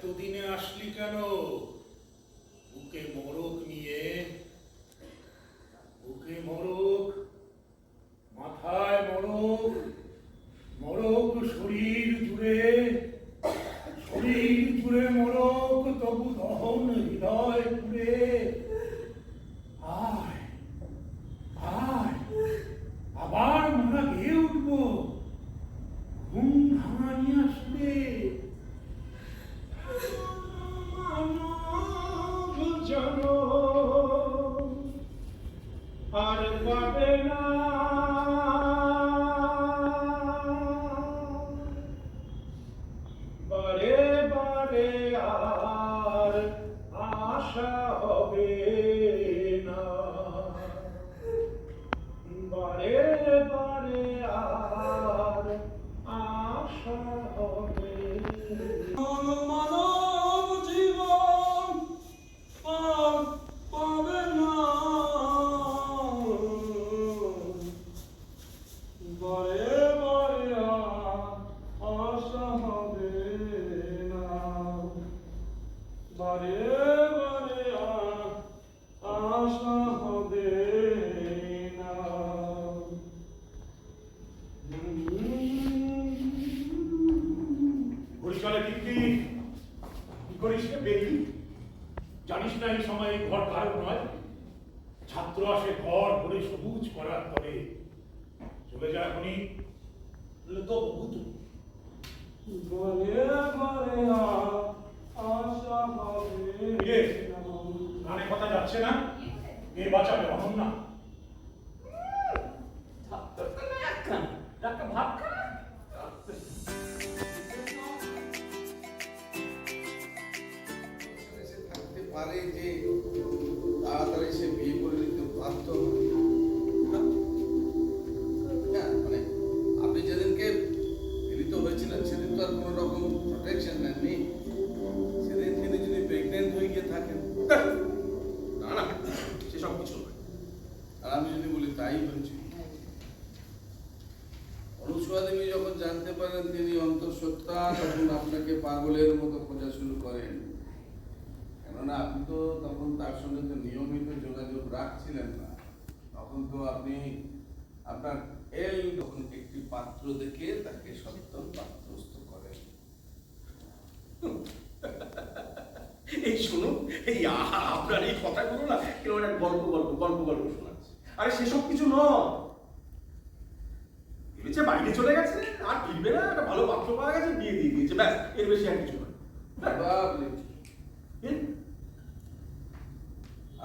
এতদিনে আসলি কেন? বুকে মরক নিয়ে? বুকে মরক, মাথায় মরক, মরক শরীর জুড়ে, শরীর জুড়ে মরক, তবু দহন হৃদয় জুড়ে। আয় আয়, আবার মরা গেয়ে উঠবো ঘুম ভাঙানিয়া সুরে। জানো আর পাবে না, বারে বারে আর আশা হবে না, বারে বারে আর আশা হবে না। মানব জীবন আর পাবে না, বারে বারে আর আশা হবে না, বারে বারে আর আশা হবে না। বরিশালে টিকলি কি করিস রে বেরি? জানিস না এই সময় ঘর কারো নয়? ছাত্র আসে ঘর ভরে সবুজ করার পরে। চলে যায় এখনই তো বহুত। বারে বারে আর আশা হবে না। কানে কথা যাচ্ছে না? কে বাঁচাবে? অহন না। থাকতে পারে যে তাড়াতাড়ি সে বিয়ে করে নিতে বাধ্য হয়। হ্যাঁ, মানে আপনি যেদিনকে মিলিত হয়েছিলেন সেদিন তো আর কোনো রকম প্রোটেকশন নেননি। সেদিন তিনি যদি প্রেগনেন্ট হয়ে গিয়ে থাকেন, না না, সেসব কিছু নয়। আর আমি যদি বলি তাই হয়েছে। অনুসূয়া দেবী যখন জানতে পারেন তিনি অন্তঃসত্ত্বা, তখন আপনাকে পাগলের মতো খোঁজা শুরু করেন। কেননা আপনি তো তখন তার সঙ্গে তো নিয়মিত যোগাযোগ রাখছিলেন না। তখন তো আপনি আপনার তখন একটি পাত্র দেখে তাকে সত্তর পাত্রস্থ করেন। এই শুনুন, এই আপনার এই কথাগুলো না কেউ একটা গল্প শোনাচ্ছে। আরে সেসব কিছু নয়। ভেবেছে বাইরে চলে গেছে, আর ফিরবে না, একটা ভালো পাত্র পাওয়া গেছে, বিয়ে দিয়ে দিয়েছে, ব্যাস, এর বেশি আর কিছু নয়। বাবরে!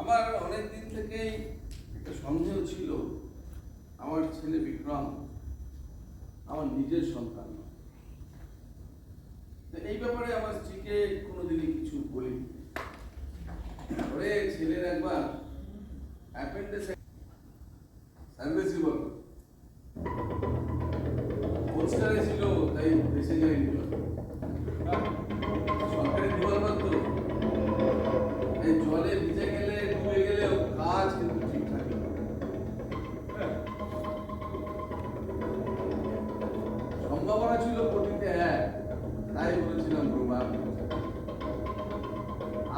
আমার অনেক দিন থেকেই একটা সন্দেহ ছিল, আমার ছেলে বিক্রম আমার নিজের সন্তান নয়। তো এই ব্যাপারে আমার স্ত্রীকে কোনোদিনই কিছু বলিনি। ওরে ছেলের একবার অ্যাপেন্ডিসাইটিস বলো পোস্টারে ছিল, তাই বেঁচে যায়নি। সরকারি বিভাগ তো এই জলে ভিজে গেলে ডুবে গেলেও কাজ কিন্তু ঠিকঠাক সম্ভাবনা ছিল কোটিতে এক, তাই বলেছিলাম প্রভাব।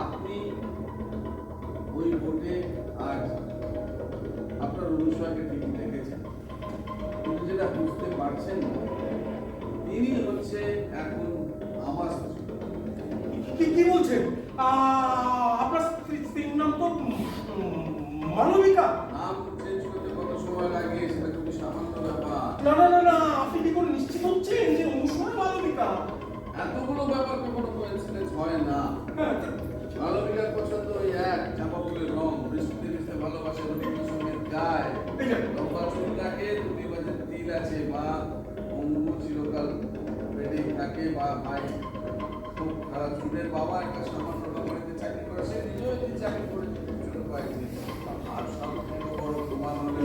আপনি ওই ভোটে আজ আপনার অনুসরণকে ঠিক দেখেছেন, কিন্তু যেটা বুঝতে পারছেন না, তিনি হচ্ছে এখন আমার কি বলছেন? আপনার স্ত্রীর নাম তো মালবিকা। নাম চেঞ্জ করতে কত সময় লাগে সেটা খুবই সামান্য ব্যাপার। না না না না, আপনি কি করে নিশ্চিত হচ্ছেন যে অনুসরণ মালবিকা? এতগুলো ব্যাপার কখনো কোইন্সিডেন্স হয় না। মালবিকার পছন্দ ওই এক, চাপা ফুলের রং, বৃষ্টিতে ভিজতে ভালোবাসে, রবীন্দ্রসঙ্গীত গায়, লম্বা চুল রাখে, দুটি বাজে তিল আছে, বা অঙ্গ চিরকাল পেটেই থাকে, বা ভাই খুব খারাপ চুলের বাবা একটা সামান্য কোম্পানিতে চাকরি করে, সে নিজেও একটি চাকরি করে ছোট পাইছে। আর সব থেকে বড় প্রমাণ হলো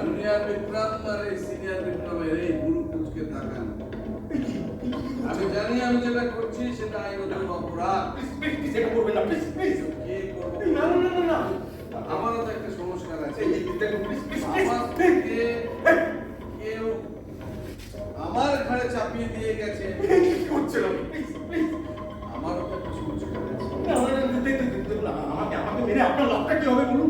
জুনিয়র বিক্রম আর এই সিনিয়র বিক্রমের এই গুরু কুচকে তাকান। আমি জানি আমি যেটা করছি সেটা আইনত অপরাধ। প্লিজ এটা করবেন না, প্লিজ প্লিজ। কে করবে? না না না না, আমারও তো একটা সংস্কার আছে। প্লিজ প্লিজ আমার থেকে কেউ আমার ঘাড়ে চাপিয়ে দিয়ে গেছে, কি করছেন আপনি? Please please. আমারও হবে বলুন?